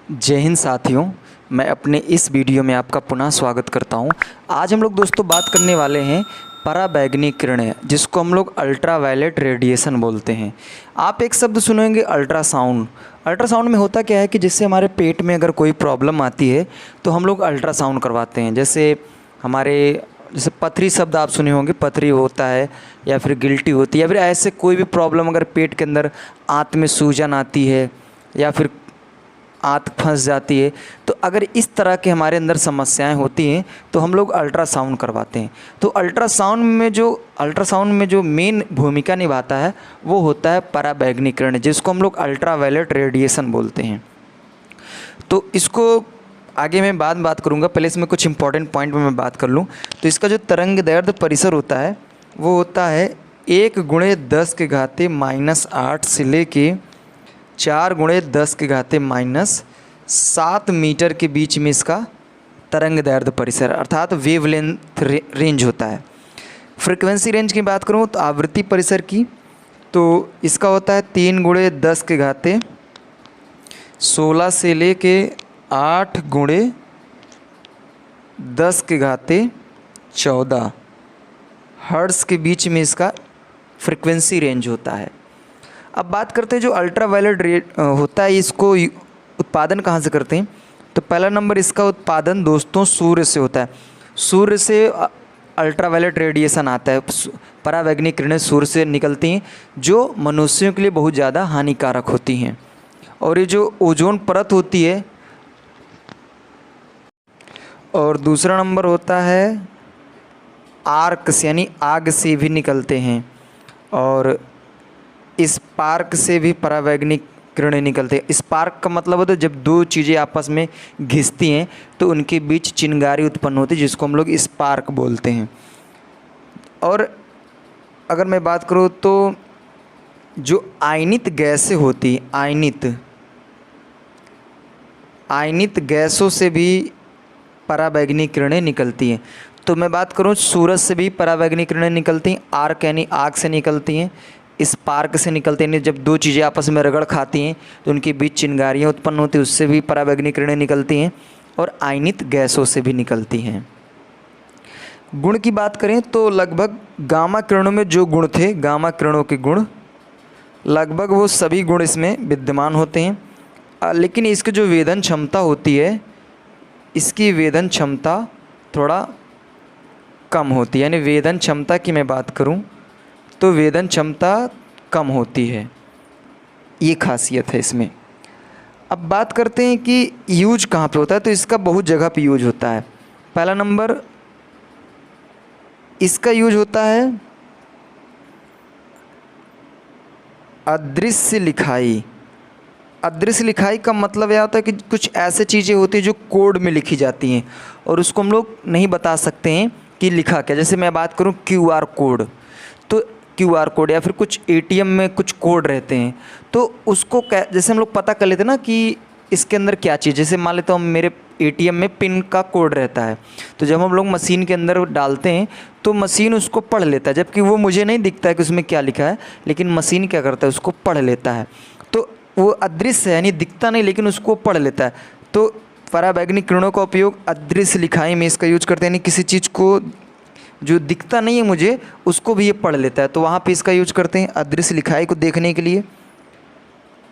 जय हिंद साथियों, मैं अपने इस वीडियो में आपका पुनः स्वागत करता हूं। आज हम लोग दोस्तों बात करने वाले हैं पराबैंगनी किरणें, जिसको हम लोग अल्ट्रावायलेट रेडिएशन बोलते हैं। आप एक शब्द सुनेंगे अल्ट्रासाउंड। अल्ट्रासाउंड में होता क्या है कि जिससे हमारे पेट में अगर कोई प्रॉब्लम आती है तो हम लोग अल्ट्रासाउंड करवाते हैं। जैसे पथरी शब्द आप सुने होंगे, पथरी होता है या फिर गिल्टी होती है, या फिर ऐसे कोई भी प्रॉब्लम अगर पेट के अंदर आंत में सूजन आती है या फिर आंत फंस जाती है, तो अगर इस तरह के हमारे अंदर समस्याएं होती हैं तो हम लोग अल्ट्रासाउंड करवाते हैं। तो अल्ट्रासाउंड में जो मेन भूमिका निभाता है वो होता है पराबैंगनी किरण, जिसको हम लोग अल्ट्रावायलेट रेडिएशन बोलते हैं। तो इसको आगे मैं बाद में बात करूंगा, पहले इसमें कुछ इंपॉर्टेंट पॉइंट में बात कर लूँ। तो इसका जो तरंगदैर्ध्य परिसर होता है वो होता है 1×10⁻⁻8 से लेके 4×10⁻�7 मीटर के बीच में इसका तरंगदैर्ध्य परिसर अर्थात वेवलेंथ रेंज होता है। फ्रीक्वेंसी रेंज की बात करूं तो आवृत्ति परिसर की, तो इसका होता है 3×10⁻16 से लेके 8×10⁻14 हर्ट्ज़ के बीच में इसका फ्रीक्वेंसी रेंज होता है। अब बात करते हैं जो अल्ट्रावायलेट होता है, इसको उत्पादन कहाँ से करते हैं। तो पहला नंबर इसका उत्पादन दोस्तों सूर्य से होता है। सूर्य से अल्ट्रावायलेट रेडिएशन आता है, पराबैंगनी किरणें सूर्य से निकलती हैं जो मनुष्यों के लिए बहुत ज़्यादा हानिकारक होती हैं। और ये जो ओजोन परत होती है, और दूसरा नंबर होता है आर्क से, यानी आग से भी निकलते हैं, और स्पार्क से भी पराबैंगनी किरणें निकलते हैं। स्पार्क का मतलब होता है जब दो चीज़ें आपस में घिसती हैं तो उनके बीच चिंगारी उत्पन्न होती है, जिसको हम लोग स्पार्क बोलते हैं। और अगर मैं बात करूँ तो जो आयनित गैसें होती हैं, आयनित गैसों से भी पराबैंगनी किरणें निकलती हैं। तो मैं बात करूँ सूरज से भी पराबैंगनी किरणें निकलती हैं, आर्क यानी आग से निकलती हैं, स्पार्क से निकलते हैं, जब दो चीज़ें आपस में रगड़ खाती हैं तो उनके बीच चिंगारियाँ उत्पन्न होती हैं, उससे भी पराबैंगनी किरणें निकलती हैं, और आयनित गैसों से भी निकलती हैं। गुण की बात करें तो लगभग गामा किरणों में जो गुण थे, गामा किरणों के गुण लगभग वो सभी गुण इसमें विद्यमान होते हैं। लेकिन इसकी जो वेदन क्षमता होती है, इसकी वेदन क्षमता थोड़ा कम होती है। यानी वेदन क्षमता की मैं बात करूं तो वेदन क्षमता कम होती है, ये खासियत है इसमें। अब बात करते हैं कि यूज कहाँ पे होता है। तो इसका बहुत जगह पे यूज होता है। पहला नंबर इसका यूज होता है अदृश्य लिखाई। अदृश्य लिखाई का मतलब यह होता है कि कुछ ऐसे चीज़ें होती हैं जो कोड में लिखी जाती हैं और उसको हम लोग नहीं बता सकते हैं कि लिखा क्या। जैसे मैं बात करूं QR कोड, तो QR कोड या फिर कुछ ATM में कुछ कोड रहते हैं, तो उसको जैसे हम लोग पता कर लेते हैं ना कि इसके अंदर क्या चीज़। जैसे मान लेते हो हम, मेरे ATM में पिन का कोड रहता है, तो जब हम लोग मशीन के अंदर डालते हैं तो मशीन उसको पढ़ लेता है, जबकि वो मुझे नहीं दिखता है कि उसमें क्या लिखा है, लेकिन मशीन क्या करता है, उसको पढ़ लेता है। तो वो अदृश्य है, यानी दिखता नहीं लेकिन उसको पढ़ लेता है। तो पराबैंगनी किरणों का उपयोग अदृश्य लिखाई में इसका यूज करते हैं, यानी किसी चीज़ को जो दिखता नहीं है मुझे, उसको भी ये पढ़ लेता है, तो वहाँ पे इसका यूज करते हैं अदृश्य लिखाई को देखने के लिए।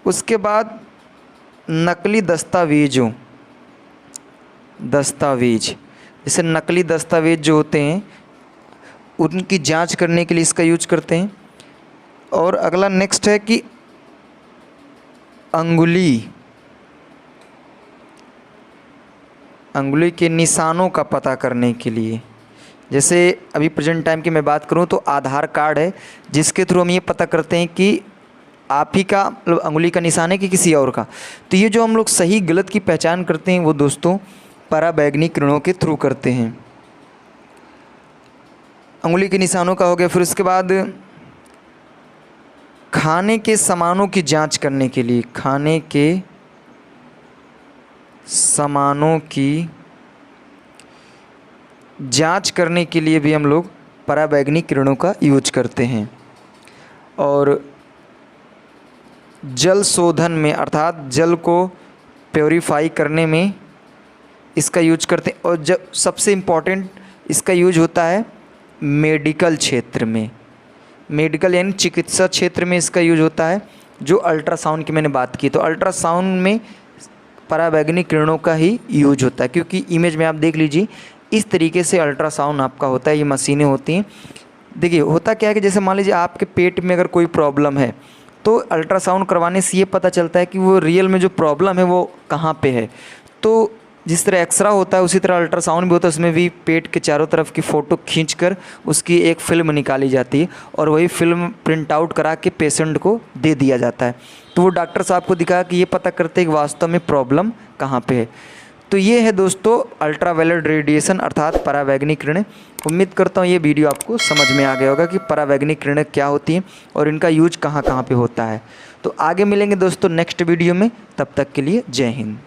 उसके बाद नकली दस्तावेज, जैसे नकली दस्तावेज जो होते हैं उनकी जांच करने के लिए इसका यूज करते हैं। और अगला नेक्स्ट है कि अंगुली के निशानों का पता करने के लिए। जैसे अभी प्रेजेंट टाइम की मैं बात करूं तो आधार कार्ड है, जिसके थ्रू हम ये पता करते हैं कि आप ही का मतलब अंगुली का निशान है कि किसी और का। तो ये जो हम लोग सही गलत की पहचान करते हैं वो दोस्तों पराबैंगनी किरणों के थ्रू करते हैं। अंगुली के निशानों का हो गया। फिर उसके बाद खाने के सामानों की जांच करने के लिए, खाने के सामानों की जांच करने के लिए भी हम लोग पराबैंगनी किरणों का यूज करते हैं। और जल शोधन में, अर्थात जल को प्योरीफाई करने में इसका यूज करते हैं। और जब सबसे इम्पॉर्टेंट इसका यूज होता है मेडिकल क्षेत्र में, मेडिकल यानी चिकित्सा क्षेत्र में इसका यूज होता है। जो अल्ट्रासाउंड की मैंने बात की, तो अल्ट्रासाउंड में पराबैंगनी किरणों का ही यूज होता है, क्योंकि इमेज में आप देख लीजिए इस तरीके से अल्ट्रासाउंड आपका होता है। ये मशीनें होती हैं। देखिए होता क्या है कि जैसे मान लीजिए आपके पेट में अगर कोई प्रॉब्लम है तो अल्ट्रासाउंड करवाने से ये पता चलता है कि वो रियल में जो प्रॉब्लम है वो कहाँ पे है। तो जिस तरह एक्सरा होता है उसी तरह अल्ट्रासाउंड भी होता है। उसमें भी पेट के चारों तरफ की फ़ोटो खींचकर उसकी एक फ़िल्म निकाली जाती है और वही फ़िल्म प्रिंट आउट करा के पेशेंट को दे दिया जाता है। तो वो डॉक्टर साहब को दिखाया कि ये पता करते हैं कि वास्तव में प्रॉब्लम कहाँ पे है। तो ये है दोस्तों अल्ट्रावायलेट रेडिएशन अर्थात पराबैंगनी किरणें। उम्मीद करता हूँ ये वीडियो आपको समझ में आ गया होगा कि पराबैंगनी किरणें क्या होती हैं और इनका यूज कहाँ कहाँ पे होता है। तो आगे मिलेंगे दोस्तों नेक्स्ट वीडियो में, तब तक के लिए जय हिंद।